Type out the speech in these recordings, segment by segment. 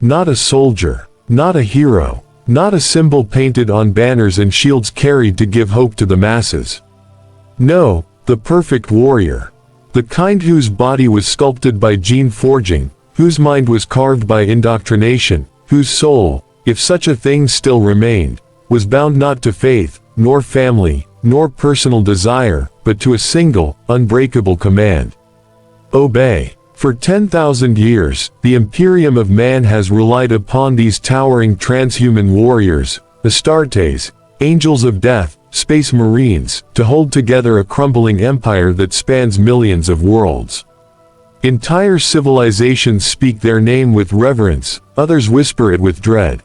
Not a soldier. Not a hero. Not a symbol painted on banners and shields carried to give hope to the masses. No, the perfect warrior. The kind whose body was sculpted by gene forging, whose mind was carved by indoctrination, whose soul, if such a thing still remained, was bound not to faith, nor family, nor personal desire, but to a single, unbreakable command. Obey. For 10,000 years, the Imperium of man has relied upon these towering transhuman warriors, Astartes, angels of death, space marines, to hold together a crumbling empire that spans millions of worlds. Entire civilizations speak their name with reverence, others whisper it with dread.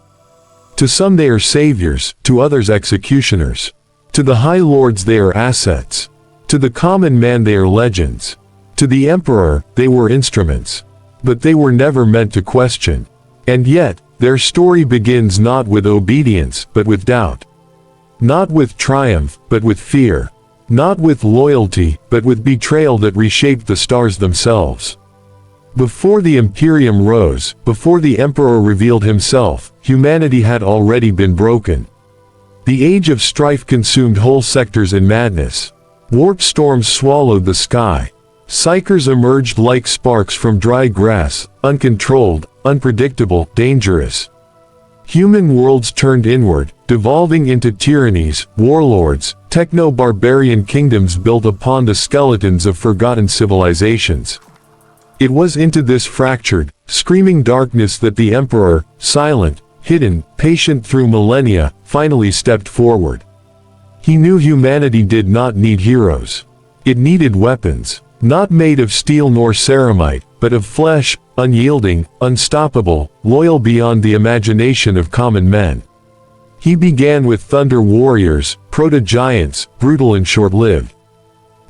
To some they are saviors, to others executioners. To the high lords they are assets. To the common man they are legends. To the emperor, they were instruments. But they were never meant to question. And yet, their story begins not with obedience, but with doubt. Not with triumph, but with fear. Not with loyalty, but with betrayal that reshaped the stars themselves. Before the Imperium rose, before the emperor revealed himself, humanity had already been broken. The age of strife consumed whole sectors in madness. Warp storms swallowed the sky. Psychers emerged like sparks from dry grass, uncontrolled, unpredictable, dangerous. Human worlds turned inward, devolving into tyrannies, warlords, techno-barbarian kingdoms built upon the skeletons of forgotten civilizations. It was into this fractured, screaming darkness that the emperor, silent, hidden, patient through millennia, finally stepped forward. He knew humanity did not need heroes. It needed weapons. Not made of steel nor ceramite, but of flesh, unyielding, unstoppable, loyal beyond the imagination of common men. He began with thunder warriors, proto-giants, brutal and short-lived.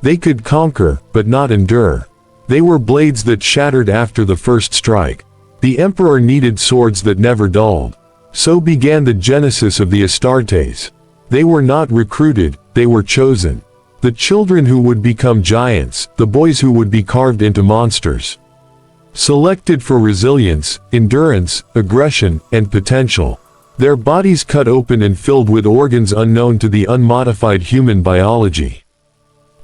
They could conquer, but not endure. They were blades that shattered after the first strike. The emperor needed swords that never dulled. So began the genesis of the Astartes. They were not recruited, they were chosen. The children who would become giants, the boys who would be carved into monsters. Selected for resilience, endurance, aggression, and potential. Their bodies cut open and filled with organs unknown to the unmodified human biology.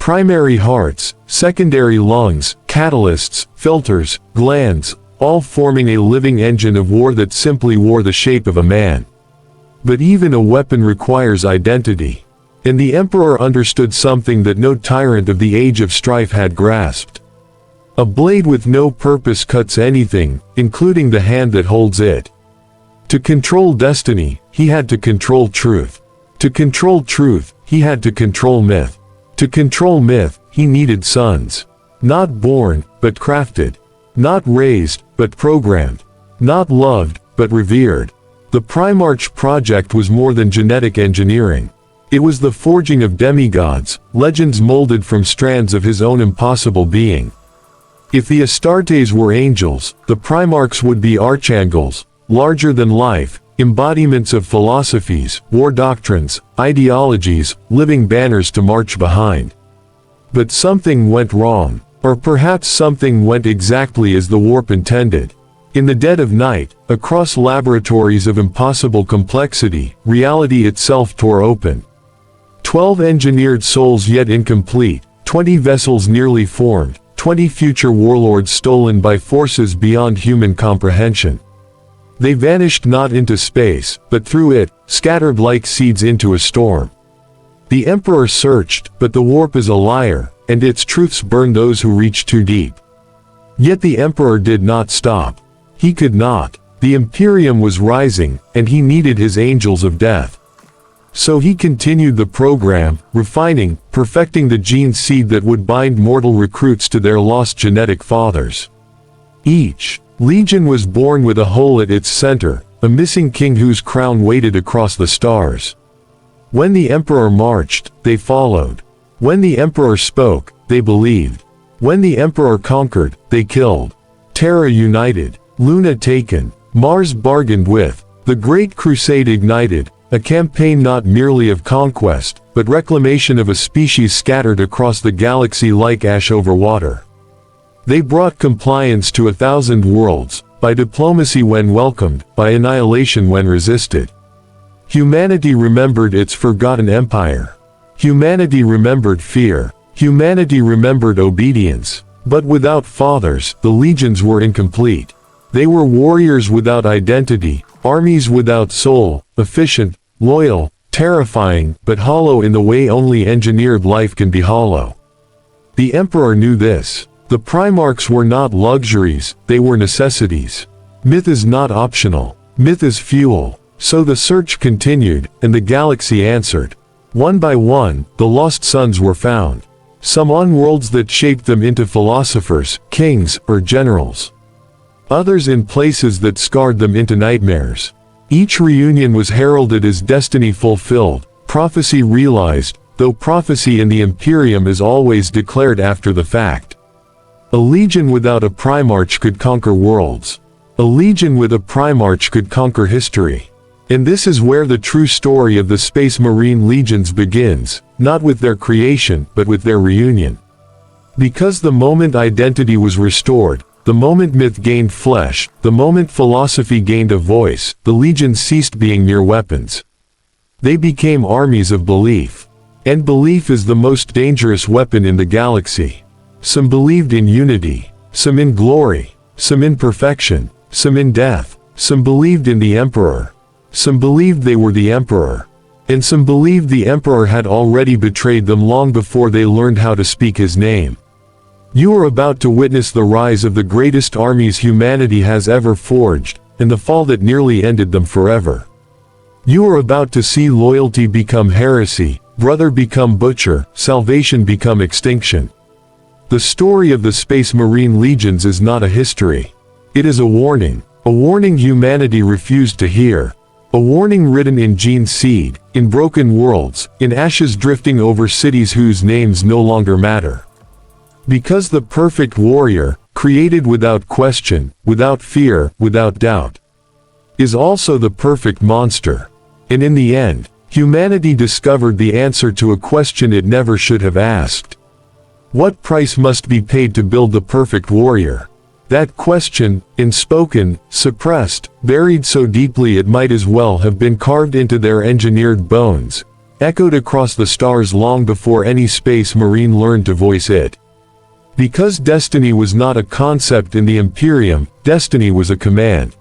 Primary hearts, secondary lungs, catalysts, filters, glands, all forming a living engine of war that simply wore the shape of a man. But even a weapon requires identity. And the emperor understood something that no tyrant of the age of strife had grasped. A blade with no purpose cuts anything, including the hand that holds it. To control destiny, he had to control truth. To control truth, he had to control myth. To control myth, he needed sons. Not born, but crafted. Not raised, but programmed. Not loved, but revered. The Primarch project was more than genetic engineering. It was the forging of demigods, legends molded from strands of his own impossible being. If the Astartes were angels, the Primarchs would be archangels, larger than life, embodiments of philosophies, war doctrines, ideologies, living banners to march behind. But something went wrong, or perhaps something went exactly as the warp intended. In the dead of night, across laboratories of impossible complexity, reality itself tore open. 12 engineered souls yet incomplete, 20 vessels nearly formed, 20 future warlords stolen by forces beyond human comprehension. They vanished not into space, but through it, scattered like seeds into a storm. The emperor searched, but the warp is a liar, and its truths burn those who reach too deep. Yet the emperor did not stop. He could not. The Imperium was rising, and he needed his angels of death. So he continued the program, refining, perfecting the gene seed that would bind mortal recruits to their lost genetic fathers. Each legion was born with a hole at its center, a missing king whose crown waited across the stars. When the emperor marched, they followed. When the emperor spoke, they believed. When the emperor conquered, they killed. Terra united. Luna taken. Mars bargained with. The Great Crusade ignited. A campaign not merely of conquest, but reclamation of a species scattered across the galaxy like ash over water. They brought compliance to 1,000 worlds, by diplomacy when welcomed, by annihilation when resisted. Humanity remembered its forgotten empire. Humanity remembered fear. Humanity remembered obedience. But without fathers, the legions were incomplete. They were warriors without identity, armies without soul, efficient, loyal, terrifying, but hollow in the way only engineered life can be hollow. The Emperor knew this. The Primarchs were not luxuries, they were necessities. Myth is not optional. Myth is fuel. So the search continued, and the galaxy answered. One by one, the lost sons were found. Some on worlds that shaped them into philosophers, kings, or generals. Others in places that scarred them into nightmares. Each reunion was heralded as destiny fulfilled, prophecy realized, though prophecy in the Imperium is always declared after the fact. A legion without a Primarch could conquer worlds. A legion with a Primarch could conquer history. And this is where the true story of the Space Marine Legions begins, not with their creation, but with their reunion. Because the moment identity was restored, the moment myth gained flesh, the moment philosophy gained a voice, the legions ceased being mere weapons. They became armies of belief. And belief is the most dangerous weapon in the galaxy. Some believed in unity, some in glory, some in perfection, some in death, some believed in the Emperor. Some believed they were the Emperor. And some believed the Emperor had already betrayed them long before they learned how to speak his name. You are about to witness the rise of the greatest armies humanity has ever forged, and the fall that nearly ended them forever. You are about to see loyalty become heresy, brother become butcher, salvation become extinction. The story of the Space Marine Legions is not a history. It is a warning humanity refused to hear. A warning written in gene seed, in broken worlds, in ashes drifting over cities whose names no longer matter. Because the perfect warrior, created without question, without fear, without doubt, is also the perfect monster. And in the end, humanity discovered the answer to a question it never should have asked. What price must be paid to build the perfect warrior? That question, unspoken, suppressed, buried so deeply it might as well have been carved into their engineered bones, echoed across the stars long before any space marine learned to voice it. Because destiny was not a concept in the Imperium, destiny was a command.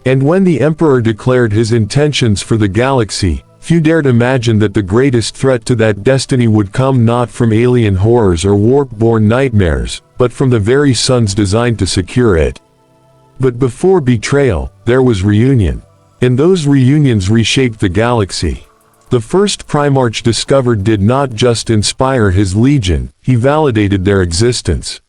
And when the Emperor declared his intentions for the galaxy, few dared imagine that the greatest threat to that destiny would come not from alien horrors or warp-born nightmares, but from the very suns designed to secure it. But before betrayal, there was reunion. And those reunions reshaped the galaxy. The first Primarch discovered did not just inspire his legion, he validated their existence.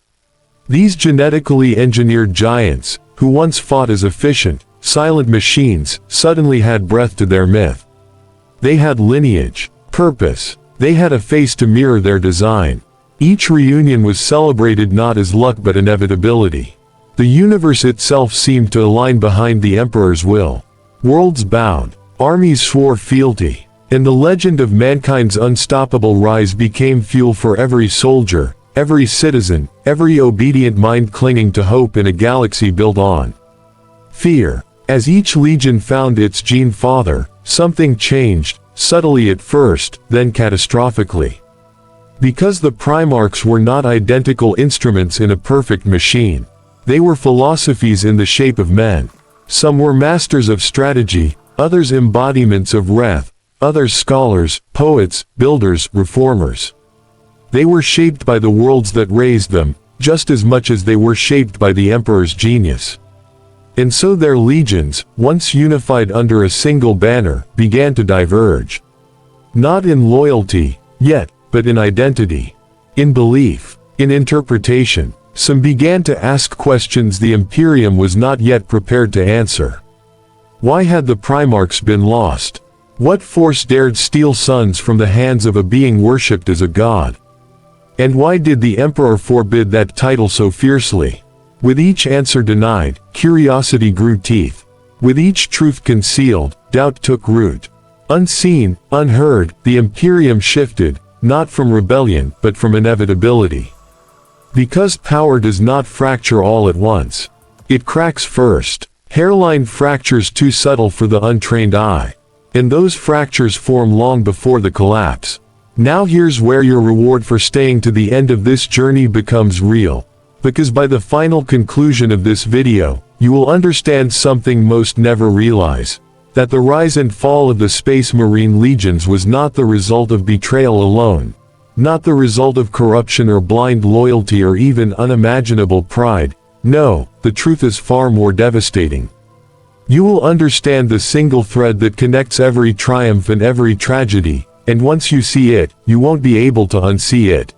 These genetically engineered giants, who once fought as efficient, silent machines, suddenly had breath to their myth. They had lineage, purpose. They had a face to mirror their design. Each reunion was celebrated not as luck but inevitability. The universe itself seemed to align behind the Emperor's will. Worlds bowed, armies swore fealty, and the legend of mankind's unstoppable rise became fuel for every soldier, every citizen, every obedient mind clinging to hope in a galaxy built on fear. As each legion found its gene father, something changed, subtly at first, then catastrophically. Because the Primarchs were not identical instruments in a perfect machine. They were philosophies in the shape of men. Some were masters of strategy, others embodiments of wrath, others scholars, poets, builders, reformers. They were shaped by the worlds that raised them, just as much as they were shaped by the Emperor's genius. And so their legions, once unified under a single banner, began to diverge. Not in loyalty, yet, but in identity. In belief. In interpretation. Some began to ask questions the Imperium was not yet prepared to answer. Why had the Primarchs been lost? What force dared steal sons from the hands of a being worshipped as a god? And why did the Emperor forbid that title so fiercely? With each answer denied, curiosity grew teeth. With each truth concealed, doubt took root. Unseen, unheard, the Imperium shifted, not from rebellion, but from inevitability. Because power does not fracture all at once. It cracks first. Hairline fractures too subtle for the untrained eye. And those fractures form long before the collapse. Now here's where your reward for staying to the end of this journey becomes real. Because by the final conclusion of this video, you will understand something most never realize. That the rise and fall of the Space Marine legions was not the result of betrayal alone. Not the result of corruption or blind loyalty or even unimaginable pride. No, the truth is far more devastating. You will understand the single thread that connects every triumph and every tragedy, and once you see it, you won't be able to unsee it.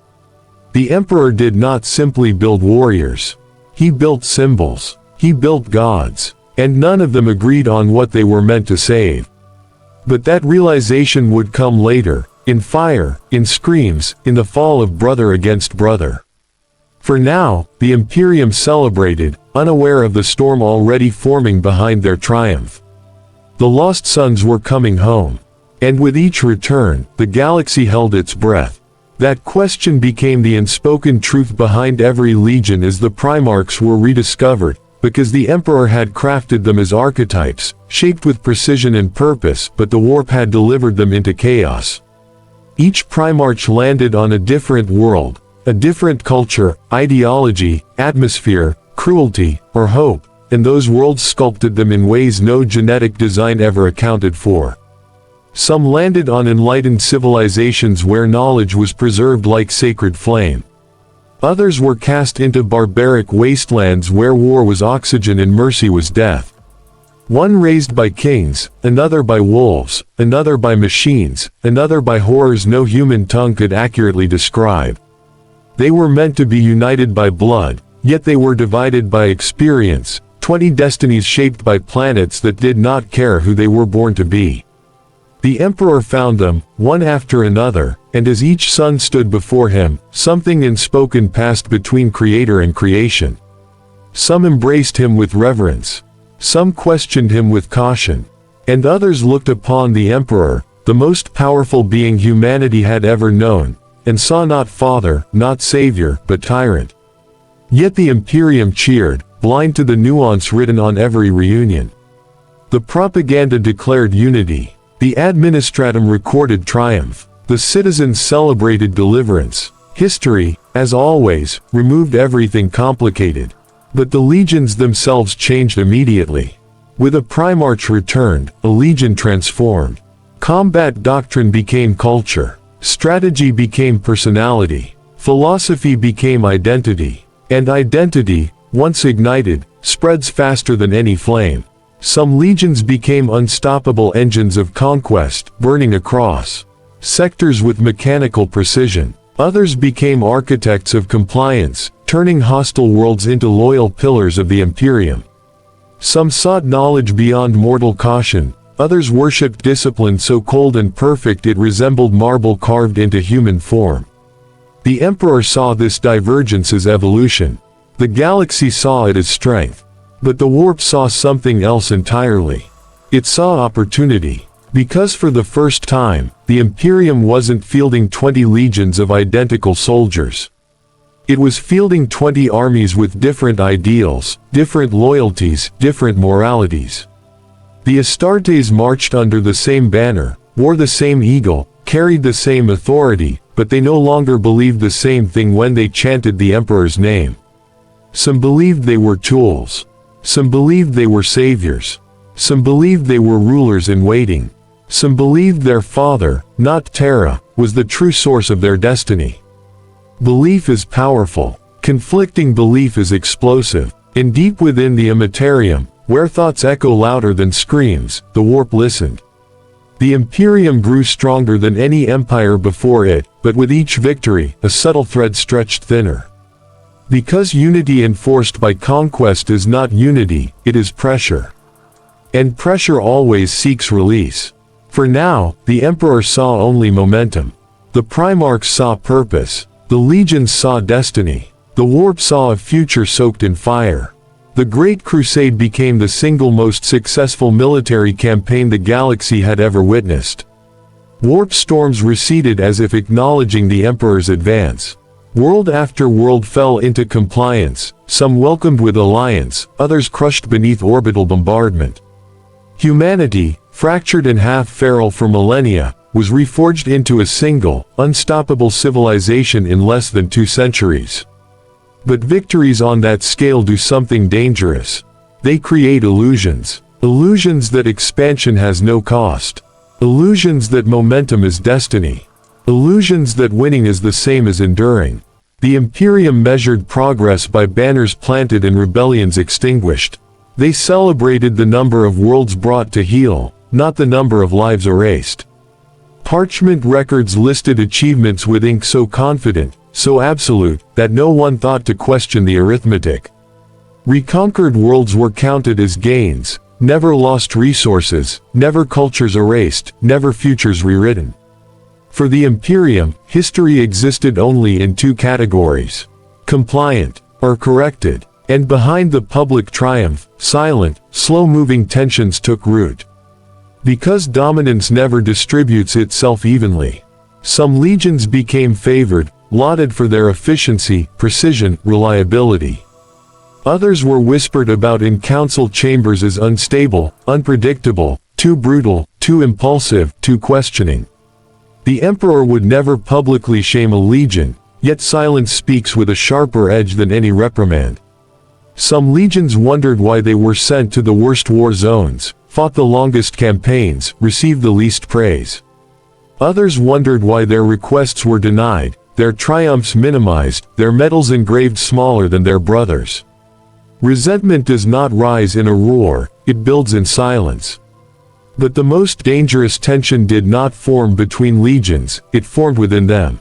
The Emperor did not simply build warriors. He built symbols. He built gods. And none of them agreed on what they were meant to save. But that realization would come later, in fire, in screams, in the fall of brother against brother. For now, the Imperium celebrated, unaware of the storm already forming behind their triumph. The lost sons were coming home. And with each return, the galaxy held its breath. That question became the unspoken truth behind every legion as the Primarchs were rediscovered, because the Emperor had crafted them as archetypes, shaped with precision and purpose, but the warp had delivered them into chaos. Each Primarch landed on a different world, a different culture, ideology, atmosphere, cruelty, or hope, and those worlds sculpted them in ways no genetic design ever accounted for. Some landed on enlightened civilizations where knowledge was preserved like sacred flame. Others were cast into barbaric wastelands where war was oxygen and mercy was death. One raised by kings, another by wolves, another by machines, another by horrors no human tongue could accurately describe. They were meant to be united by blood, yet they were divided by experience, 20 destinies shaped by planets that did not care who they were born to be. The Emperor found them, one after another, and as each son stood before him, something unspoken passed between Creator and creation. Some embraced him with reverence. Some questioned him with caution. And others looked upon the Emperor, the most powerful being humanity had ever known, and saw not father, not savior, but tyrant. Yet the Imperium cheered, blind to the nuance written on every reunion. The propaganda declared unity. The administratum recorded triumph. The citizens celebrated deliverance. History, as always, removed everything complicated. But the legions themselves changed immediately. With a Primarch returned, a legion transformed. Combat doctrine became culture. Strategy became personality. Philosophy became identity. And identity, once ignited, spreads faster than any flame. Some legions became unstoppable engines of conquest, burning across sectors with mechanical precision. Others became architects of compliance, turning hostile worlds into loyal pillars of the Imperium. Some sought knowledge beyond mortal caution, others worshipped discipline so cold and perfect it resembled marble carved into human form. The Emperor saw this divergence as evolution. The galaxy saw it as strength. But the warp saw something else entirely. It saw opportunity. Because for the first time, the Imperium wasn't fielding 20 legions of identical soldiers. It was fielding 20 armies with different ideals, different loyalties, different moralities. The Astartes marched under the same banner, wore the same eagle, carried the same authority, but they no longer believed the same thing when they chanted the Emperor's name. Some believed they were tools. Some believed they were saviors. Some believed they were rulers in waiting. Some believed their father, not Terra, was the true source of their destiny. Belief is powerful. Conflicting belief is explosive. And deep within the Imperium, where thoughts echo louder than screams, the warp listened. The Imperium grew stronger than any empire before it, but with each victory, a subtle thread stretched thinner. Because unity enforced by conquest is not unity, it is pressure. And pressure always seeks release. For now, the Emperor saw only momentum. The Primarchs saw purpose. The legions saw destiny. The warp saw a future soaked in fire. The Great Crusade became the single most successful military campaign the galaxy had ever witnessed. Warp storms receded as if acknowledging the Emperor's advance. World after world fell into compliance, some welcomed with alliance, others crushed beneath orbital bombardment. Humanity, fractured and half feral for millennia, was reforged into a single, unstoppable civilization in less than 2 centuries. But victories on that scale do something dangerous. They create illusions. Illusions that expansion has no cost. Illusions that momentum is destiny. Illusions that winning is the same as enduring. The Imperium measured progress by banners planted and rebellions extinguished. They celebrated the number of worlds brought to heel, not the number of lives erased. Parchment records listed achievements with ink so confident, so absolute, that no one thought to question the arithmetic. Reconquered worlds were counted as gains, never lost resources, never cultures erased, never futures rewritten. For the Imperium, history existed only in 2 categories: compliant, or corrected. And behind the public triumph, silent, slow-moving tensions took root. Because dominance never distributes itself evenly. Some legions became favored, lauded for their efficiency, precision, reliability. Others were whispered about in council chambers as unstable, unpredictable, too brutal, too impulsive, too questioning. The emperor would never publicly shame a legion, yet silence speaks with a sharper edge than any reprimand. Some legions wondered why they were sent to the worst war zones, fought the longest campaigns, received the least praise. Others wondered why their requests were denied, their triumphs minimized, their medals engraved smaller than their brothers. Resentment does not rise in a roar, it builds in silence. But the most dangerous tension did not form between legions, it formed within them.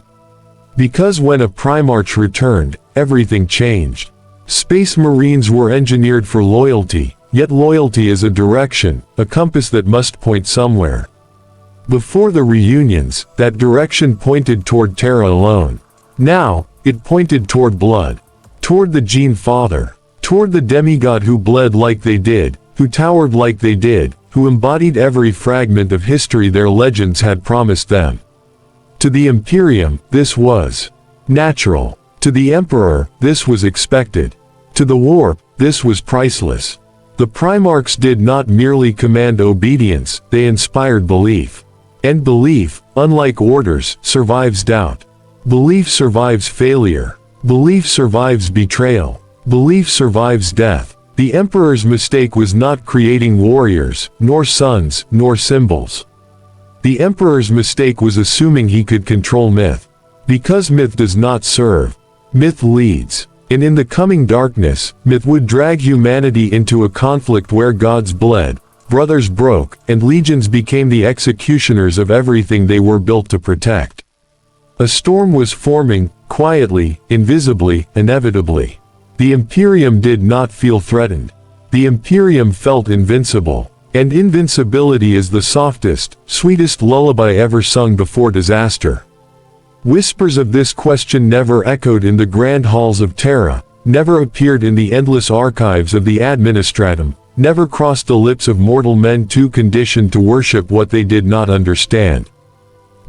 Because when a Primarch returned, everything changed. Space Marines were engineered for loyalty, yet loyalty is a direction, a compass that must point somewhere. Before the reunions, that direction pointed toward Terra alone. Now, it pointed toward blood. Toward the Gene Father. Toward the demigod who bled like they did, who towered like they did, who embodied every fragment of history their legends had promised them. To the Imperium, this was natural. To the Emperor, this was expected. To the Warp, this was priceless. The Primarchs did not merely command obedience, they inspired belief. And belief, unlike orders, survives doubt. Belief survives failure. Belief survives betrayal. Belief survives death. The Emperor's mistake was not creating warriors, nor sons, nor symbols. The Emperor's mistake was assuming he could control myth. Because myth does not serve. Myth leads. And in the coming darkness, myth would drag humanity into a conflict where gods bled, brothers broke, and legions became the executioners of everything they were built to protect. A storm was forming, quietly, invisibly, inevitably. The Imperium did not feel threatened. The Imperium felt invincible. And invincibility is the softest, sweetest lullaby ever sung before disaster. Whispers of this question never echoed in the grand halls of Terra, never appeared in the endless archives of the Administratum, never crossed the lips of mortal men too conditioned to worship what they did not understand.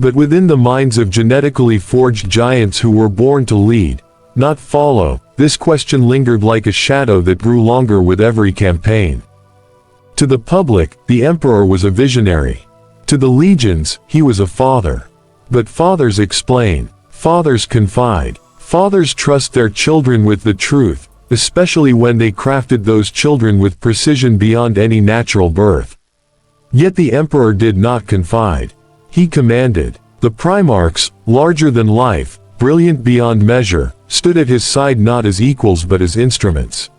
But within the minds of genetically forged giants who were born to lead, not follow, this question lingered like a shadow that grew longer with every campaign. To the public, the Emperor was a visionary. To the legions, he was a father. But fathers explain, fathers confide, fathers trust their children with the truth, especially when they crafted those children with precision beyond any natural birth. Yet the Emperor did not confide. He commanded. The Primarchs, larger than life, brilliant beyond measure, stood at his side not as equals but as instruments.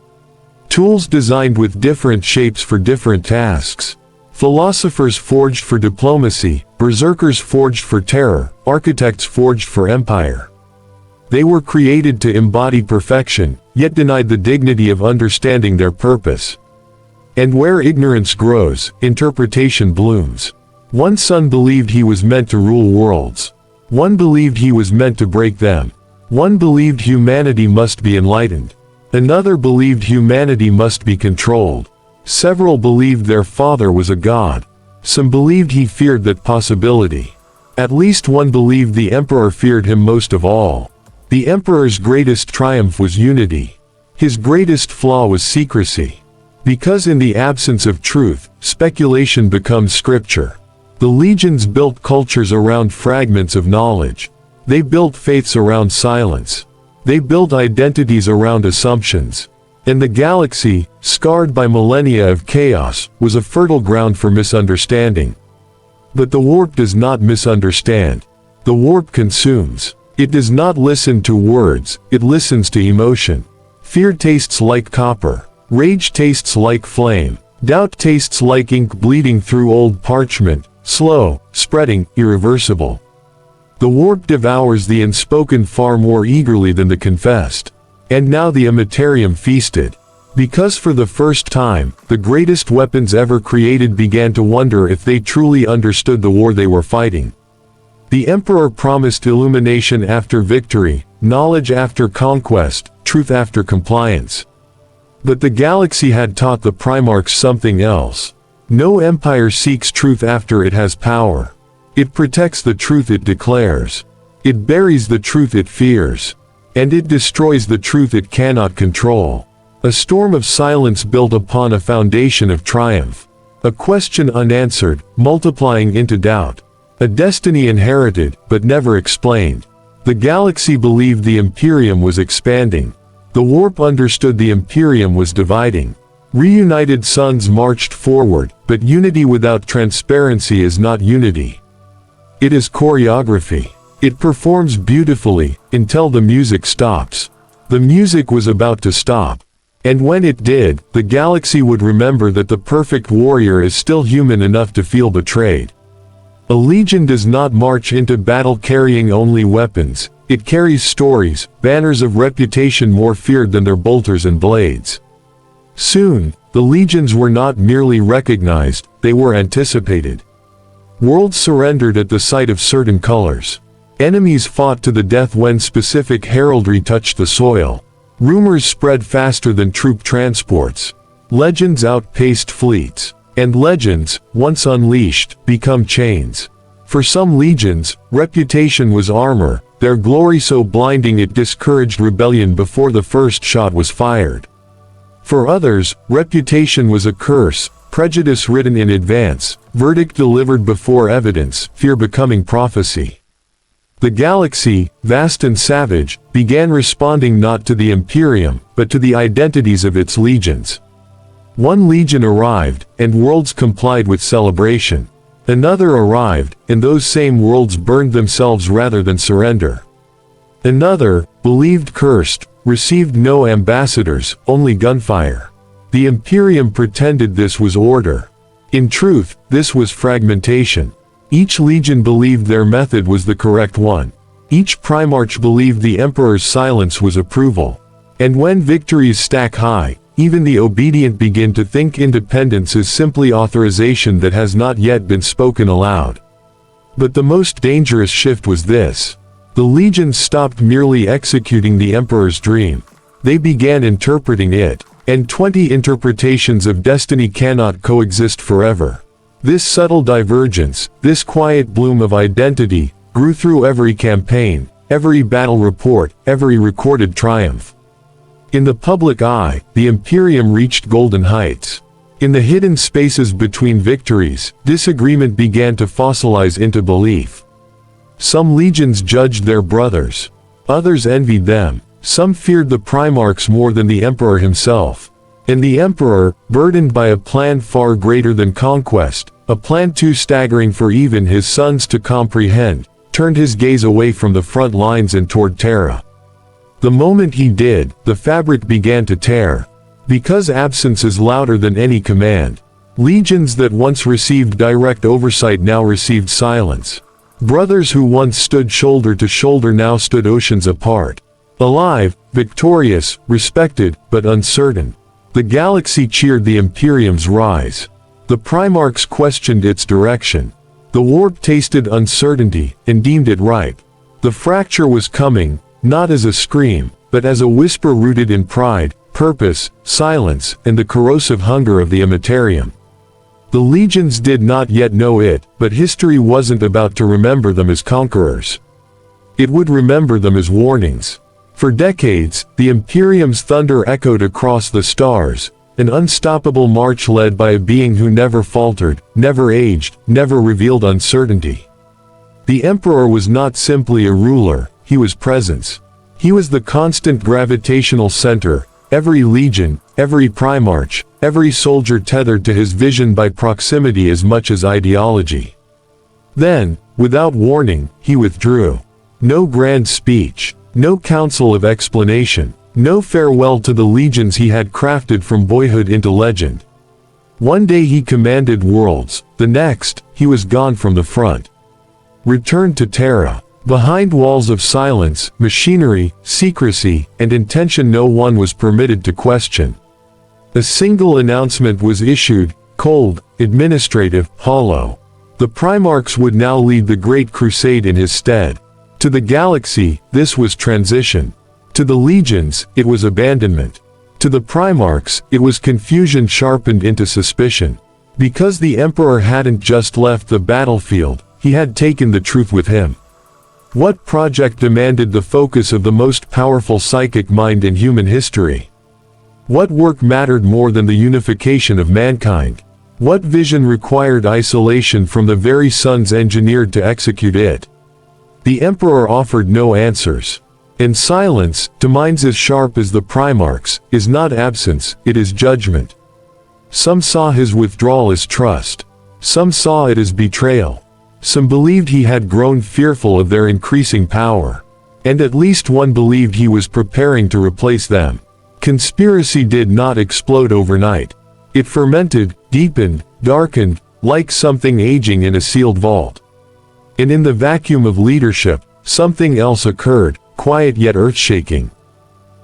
Tools designed with different shapes for different tasks. Philosophers forged for diplomacy, berserkers forged for terror, architects forged for empire. They were created to embody perfection, yet denied the dignity of understanding their purpose. And where ignorance grows, interpretation blooms. One son believed he was meant to rule worlds. One believed he was meant to break them. One believed humanity must be enlightened. Another believed humanity must be controlled. Several believed their father was a god. Some believed he feared that possibility. At least one believed the Emperor feared him most of all. The Emperor's greatest triumph was unity. His greatest flaw was secrecy. Because in the absence of truth, speculation becomes scripture. The legions built cultures around fragments of knowledge. They built faiths around silence. They built identities around assumptions. And the galaxy, scarred by millennia of chaos, was a fertile ground for misunderstanding. But the warp does not misunderstand. The warp consumes. It does not listen to words, it listens to emotion. Fear tastes like copper. Rage tastes like flame. Doubt tastes like ink bleeding through old parchment, slow, spreading, irreversible. The warp devours the unspoken far more eagerly than the confessed. And now the Imperium feasted. Because for the first time, the greatest weapons ever created began to wonder if they truly understood the war they were fighting. The Emperor promised illumination after victory, knowledge after conquest, truth after compliance. But the galaxy had taught the Primarchs something else. No empire seeks truth after it has power. It protects the truth it declares. It buries the truth it fears. And it destroys the truth it cannot control. A storm of silence built upon a foundation of triumph. A question unanswered, multiplying into doubt. A destiny inherited, but never explained. The galaxy believed the Imperium was expanding. The warp understood the Imperium was dividing. Reunited suns marched forward, but unity without transparency is not unity. It is choreography. It performs beautifully, until the music stops. The music was about to stop. And when it did, the galaxy would remember that the perfect warrior is still human enough to feel betrayed. A legion does not march into battle carrying only weapons. It carries stories, banners of reputation more feared than their bolters and blades. Soon, the legions were not merely recognized, they were anticipated. Worlds surrendered at the sight of certain colors. Enemies fought to the death when specific heraldry touched the soil. Rumors spread faster than troop transports. Legends outpaced fleets. And legends, once unleashed, become chains. For some legions, reputation was armor, their glory so blinding it discouraged rebellion before the first shot was fired. For others, reputation was a curse, prejudice written in advance, verdict delivered before evidence, fear becoming prophecy. The galaxy, vast and savage, began responding not to the Imperium, but to the identities of its legions. One legion arrived, and worlds complied with celebration. Another arrived, and those same worlds burned themselves rather than surrender. Another, believed cursed, received no ambassadors, only gunfire. The Imperium pretended this was order. In truth, this was fragmentation. Each legion believed their method was the correct one. Each Primarch believed the Emperor's silence was approval. And when victories stack high, even the obedient begin to think independence is simply authorization that has not yet been spoken aloud. But the most dangerous shift was this. The legions stopped merely executing the Emperor's dream. They began interpreting it, and 20 interpretations of destiny cannot coexist forever. This subtle divergence, this quiet bloom of identity, grew through every campaign, every battle report, every recorded triumph. In the public eye, the Imperium reached golden heights. In the hidden spaces between victories, disagreement began to fossilize into belief. Some legions judged their brothers. Others envied them. Some feared the Primarchs more than the Emperor himself. And the Emperor, burdened by a plan far greater than conquest, a plan too staggering for even his sons to comprehend, turned his gaze away from the front lines and toward Terra. The moment he did, the fabric began to tear. Because absence is louder than any command. Legions that once received direct oversight now received silence. Brothers who once stood shoulder to shoulder now stood oceans apart. Alive, victorious, respected, but uncertain. The galaxy cheered the Imperium's rise. The Primarchs questioned its direction. The warp tasted uncertainty, and deemed it ripe. The fracture was coming, not as a scream, but as a whisper rooted in pride, purpose, silence, and the corrosive hunger of the Imperium. The legions did not yet know it, but history wasn't about to remember them as conquerors. It would remember them as warnings. For decades, the Imperium's thunder echoed across the stars, an unstoppable march led by a being who never faltered, never aged, never revealed uncertainty. The Emperor was not simply a ruler, he was presence. He was the constant gravitational center, every legion, every Primarch, every soldier tethered to his vision by proximity as much as ideology. Then, without warning, he withdrew. No grand speech, no council of explanation, no farewell to the legions he had crafted from boyhood into legend. One day he commanded worlds, the next, he was gone from the front. Returned to Terra. Behind walls of silence, machinery, secrecy, and intention no one was permitted to question. A single announcement was issued, cold, administrative, hollow. The Primarchs would now lead the Great Crusade in his stead. To the galaxy, this was transition. To the legions, it was abandonment. To the Primarchs, it was confusion sharpened into suspicion. Because the Emperor hadn't just left the battlefield, he had taken the truth with him. What project demanded the focus of the most powerful psychic mind in human history? What work mattered more than the unification of mankind? What vision required isolation from the very suns engineered to execute it? The Emperor offered no answers. And silence, to minds as sharp as the Primarchs, is not absence, it is judgment. Some saw his withdrawal as trust. Some saw it as betrayal. Some believed he had grown fearful of their increasing power. And at least one believed he was preparing to replace them. Conspiracy did not explode overnight. It fermented, deepened, darkened, like something aging in a sealed vault. And in the vacuum of leadership, something else occurred, quiet yet earth-shaking.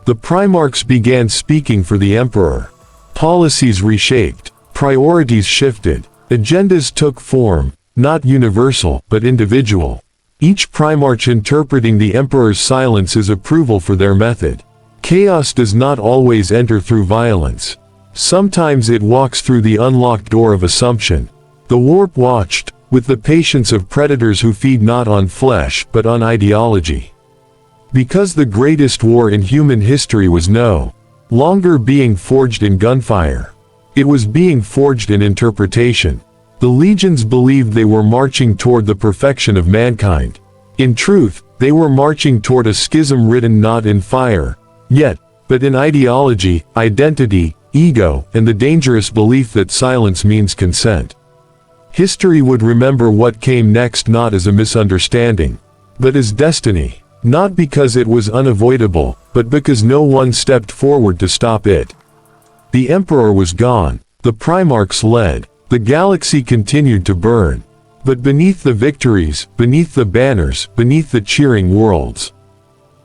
The Primarchs began speaking for the Emperor. Policies reshaped, priorities shifted, agendas took form, not universal, but individual. Each Primarch interpreting the Emperor's silence as approval for their method. Chaos does not always enter through violence. Sometimes it walks through the unlocked door of assumption. The warp watched, with the patience of predators who feed not on flesh but on ideology. Because the greatest war in human history was no longer being forged in gunfire. It was being forged in interpretation. The legions believed they were marching toward the perfection of mankind. In truth, they were marching toward a schism written not in fire, yet, but in ideology, identity, ego, and the dangerous belief that silence means consent. History would remember what came next not as a misunderstanding, but as destiny. Not because it was unavoidable, but because no one stepped forward to stop it. The Emperor was gone. The Primarchs led. The galaxy continued to burn. But beneath the victories, beneath the banners, beneath the cheering worlds,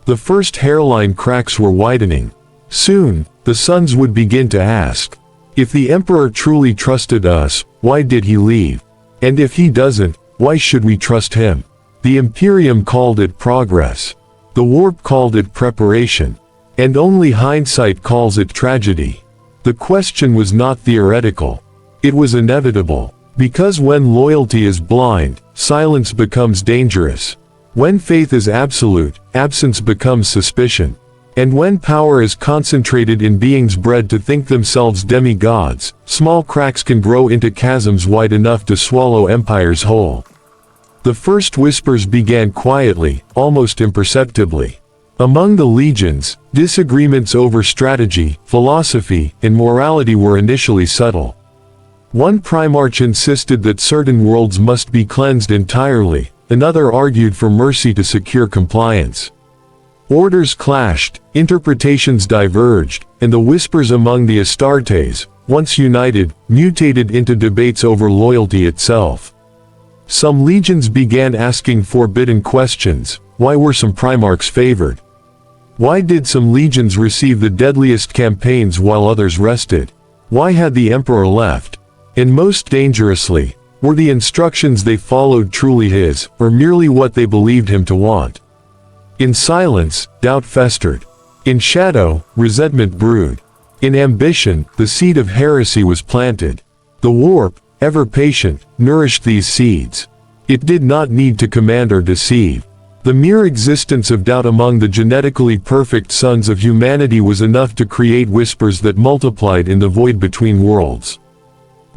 the first hairline cracks were widening. Soon, the sons would begin to ask, if the Emperor truly trusted us, why did he leave? And if he doesn't, why should we trust him? The Imperium called it progress. The warp called it preparation. And only hindsight calls it tragedy. The question was not theoretical. It was inevitable. Because when loyalty is blind, silence becomes dangerous. When faith is absolute, absence becomes suspicion. And when power is concentrated in beings bred to think themselves demigods, small cracks can grow into chasms wide enough to swallow empires whole. The first whispers began quietly, almost imperceptibly. Among the legions, disagreements over strategy, philosophy, and morality were initially subtle. One Primarch insisted that certain worlds must be cleansed entirely, another argued for mercy to secure compliance. Orders clashed, interpretations diverged, and the whispers among the Astartes, once united, mutated into debates over loyalty itself. Some legions began asking forbidden questions. Why were some Primarchs favored? Why did some legions receive the deadliest campaigns while others rested? Why had the Emperor left? And most dangerously, were the instructions they followed truly his, or merely what they believed him to want? In silence, doubt festered. In shadow, resentment brewed. In ambition, the seed of heresy was planted. The warp, ever patient, nourished these seeds. It did not need to command or deceive. The mere existence of doubt among the genetically perfect sons of humanity was enough to create whispers that multiplied in the void between worlds.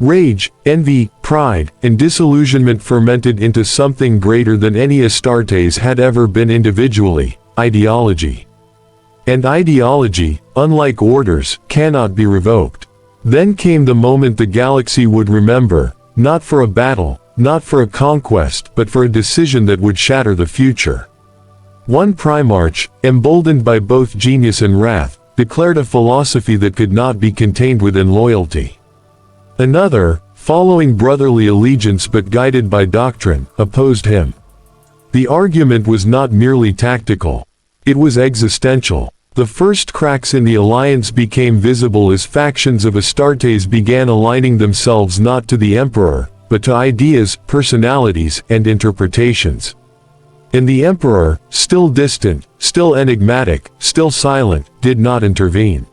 Rage, envy, pride, and disillusionment fermented into something greater than any Astartes had ever been individually: ideology. And ideology, unlike orders, cannot be revoked. Then came the moment the galaxy would remember, not for a battle, not for a conquest, but for a decision that would shatter the future. One Primarch, emboldened by both genius and wrath, declared a philosophy that could not be contained within loyalty. Another, following brotherly allegiance but guided by doctrine, opposed him. The argument was not merely tactical. It was existential. The first cracks in the alliance became visible as factions of Astartes began aligning themselves not to the Emperor, but to ideas, personalities, and interpretations. And the Emperor, still distant, still enigmatic, still silent, did not intervene.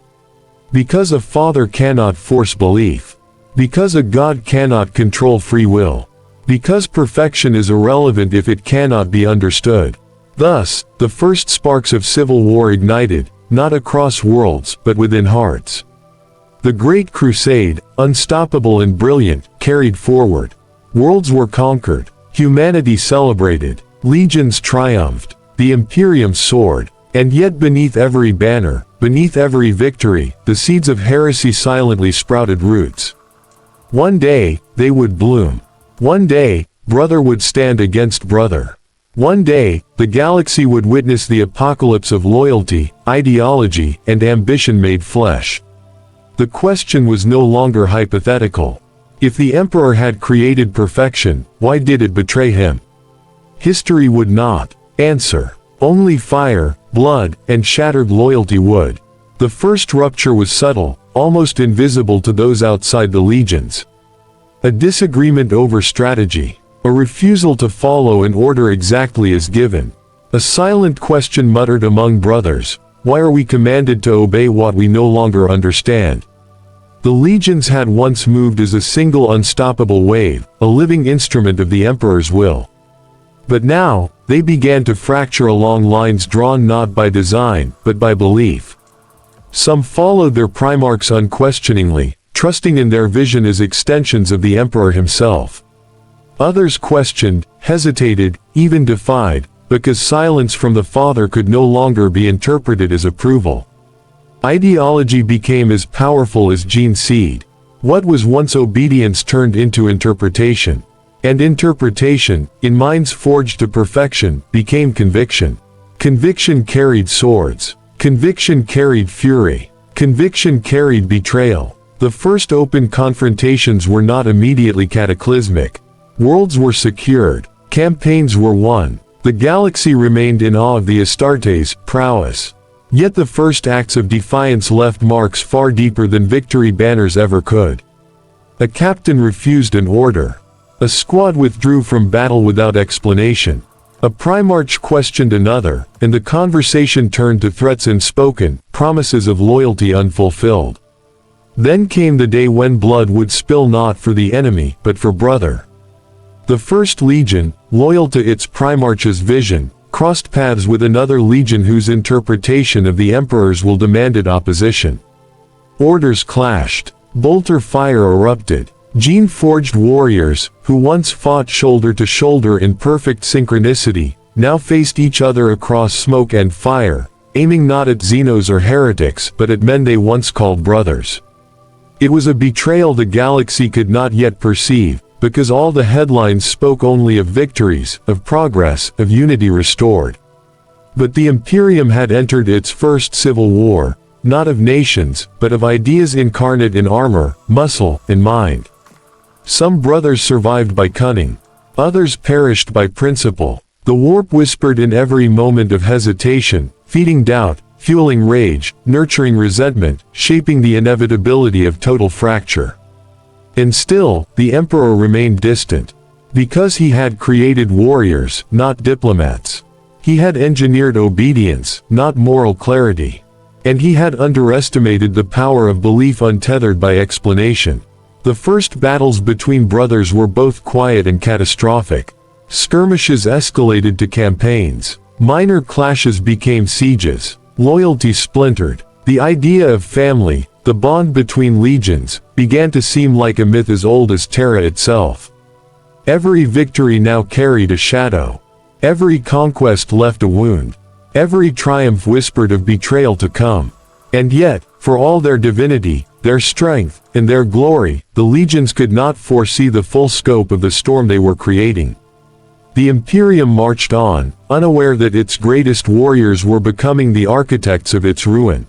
Because a father cannot force belief. Because a god cannot control free will. Because perfection is irrelevant if it cannot be understood. Thus, the first sparks of civil war ignited, not across worlds, but within hearts. The Great Crusade, unstoppable and brilliant, carried forward. Worlds were conquered, humanity celebrated, legions triumphed, the Imperium soared, and yet beneath every banner, beneath every victory, the seeds of heresy silently sprouted roots. One day, they would bloom. One day, brother would stand against brother. One day, the galaxy would witness the apocalypse of loyalty, ideology, and ambition made flesh. The question was no longer hypothetical. If the Emperor had created perfection, why did it betray him? History would not answer. Only fire, blood, and shattered loyalty would. The first rupture was subtle, almost invisible to those outside the legions. A disagreement over strategy. A refusal to follow an order exactly as given. A silent question muttered among brothers: why are we commanded to obey what we no longer understand? The legions had once moved as a single unstoppable wave, a living instrument of the Emperor's will. But now, they began to fracture along lines drawn not by design, but by belief. Some followed their Primarchs unquestioningly, trusting in their vision as extensions of the Emperor himself. Others questioned, hesitated, even defied, because silence from the Father could no longer be interpreted as approval. Ideology became as powerful as gene seed. What was once obedience turned into interpretation. And interpretation, in minds forged to perfection, became conviction. Conviction carried swords. Conviction carried fury. Conviction carried betrayal. The first open confrontations were not immediately cataclysmic. Worlds were secured. Campaigns were won. The galaxy remained in awe of the Astartes' prowess. Yet the first acts of defiance left marks far deeper than victory banners ever could. A captain refused an order. A squad withdrew from battle without explanation. A Primarch questioned another, and the conversation turned to threats unspoken, promises of loyalty unfulfilled. Then came the day when blood would spill not for the enemy, but for brother. The First Legion, loyal to its Primarch's vision, crossed paths with another legion whose interpretation of the Emperor's will demanded opposition. Orders clashed. Bolter fire erupted. Gene-forged warriors, who once fought shoulder to shoulder in perfect synchronicity, now faced each other across smoke and fire, aiming not at Xenos or heretics but at men they once called brothers. It was a betrayal the galaxy could not yet perceive, because all the headlines spoke only of victories, of progress, of unity restored. But the Imperium had entered its first civil war, not of nations, but of ideas incarnate in armor, muscle, and mind. Some brothers survived by cunning. Others perished by principle. The warp whispered in every moment of hesitation, feeding doubt, fueling rage, nurturing resentment, shaping the inevitability of total fracture. And still, the Emperor remained distant. Because he had created warriors, not diplomats. He had engineered obedience, not moral clarity. And he had underestimated the power of belief untethered by explanation. The first battles between brothers were both quiet and catastrophic. Skirmishes escalated to campaigns. Minor clashes became sieges. Loyalty splintered. The idea of family, the bond between legions, began to seem like a myth as old as Terra itself. Every victory now carried a shadow. Every conquest left a wound. Every triumph whispered of betrayal to come. And yet, for all their divinity, their strength, and their glory, the legions could not foresee the full scope of the storm they were creating. The Imperium marched on, unaware that its greatest warriors were becoming the architects of its ruin.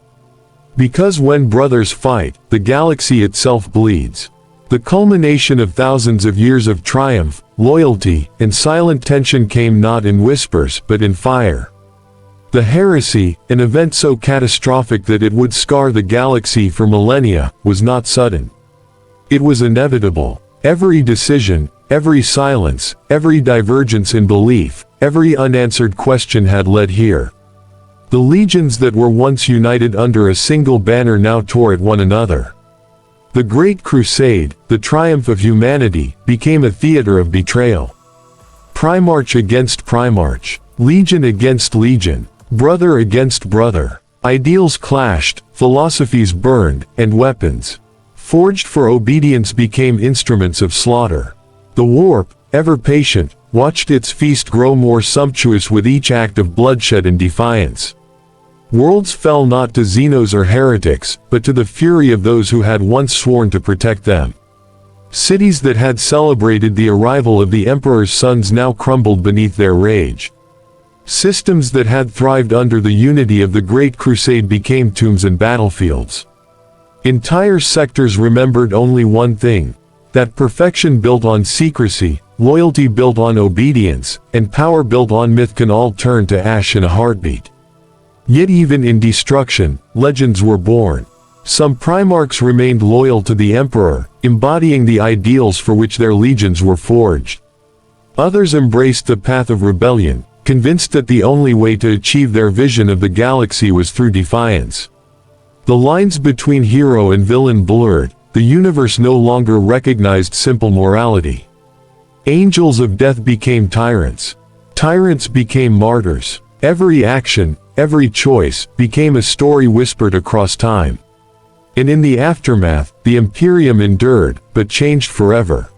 Because when brothers fight, the galaxy itself bleeds. The culmination of thousands of years of triumph, loyalty, and silent tension came not in whispers but in fire. The heresy, an event so catastrophic that it would scar the galaxy for millennia, was not sudden. It was inevitable. Every decision, every silence, every divergence in belief, every unanswered question had led here. The legions that were once united under a single banner now tore at one another. The Great Crusade, the triumph of humanity, became a theater of betrayal. Primarch against Primarch, legion against legion, brother against brother. Ideals clashed, philosophies burned, and weapons, forged for obedience, became instruments of slaughter. The warp, ever patient, watched its feast grow more sumptuous with each act of bloodshed and defiance. Worlds fell not to Xenos or heretics, but to the fury of those who had once sworn to protect them. Cities that had celebrated the arrival of the Emperor's sons now crumbled beneath their rage. Systems that had thrived under the unity of the Great Crusade became tombs and battlefields. Entire sectors remembered only one thing: that perfection built on secrecy, loyalty built on obedience, and power built on myth can all turn to ash in a heartbeat. Yet even in destruction, legends were born. Some Primarchs remained loyal to the Emperor, embodying the ideals for which their legions were forged. Others embraced the path of rebellion, convinced that the only way to achieve their vision of the galaxy was through defiance. The lines between hero and villain blurred. The universe no longer recognized simple morality. Angels of death became tyrants. Tyrants became martyrs. Every action, every choice, became a story whispered across time. And in the aftermath, the Imperium endured, but changed forever.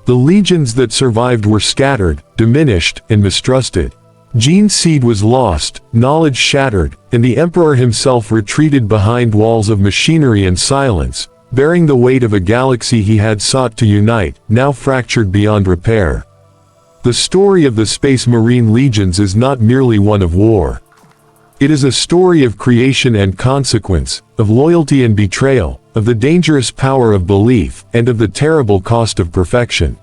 The legions that survived were scattered, diminished, and mistrusted. Gene's seed was lost, knowledge shattered, and the Emperor himself retreated behind walls of machinery and silence, bearing the weight of a galaxy he had sought to unite, now fractured beyond repair. The story of the Space Marine Legions is not merely one of war. It is a story of creation and consequence, of loyalty and betrayal, of the dangerous power of belief, and of the terrible cost of perfection.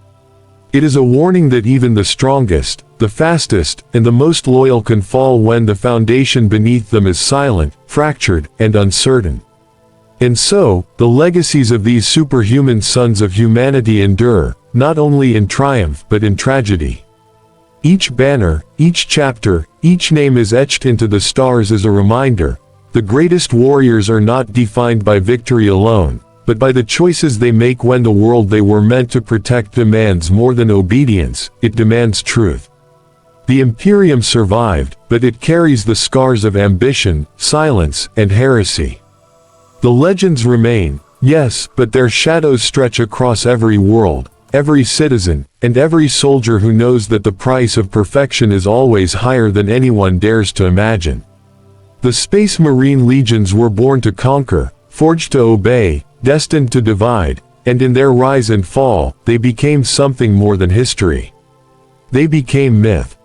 It is a warning that even the strongest, the fastest, and the most loyal can fall when the foundation beneath them is silent, fractured, and uncertain. And so, the legacies of these superhuman sons of humanity endure, not only in triumph but in tragedy. Each banner, each chapter, each name is etched into the stars as a reminder: the greatest warriors are not defined by victory alone, but by the choices they make when the world they were meant to protect demands more than obedience, it demands truth. The Imperium survived, but it carries the scars of ambition, silence, and heresy. The legends remain, yes, but their shadows stretch across every world, every citizen, and every soldier who knows that the price of perfection is always higher than anyone dares to imagine. The Space Marine Legions were born to conquer, forged to obey, destined to divide, and in their rise and fall, they became something more than history. They became myth.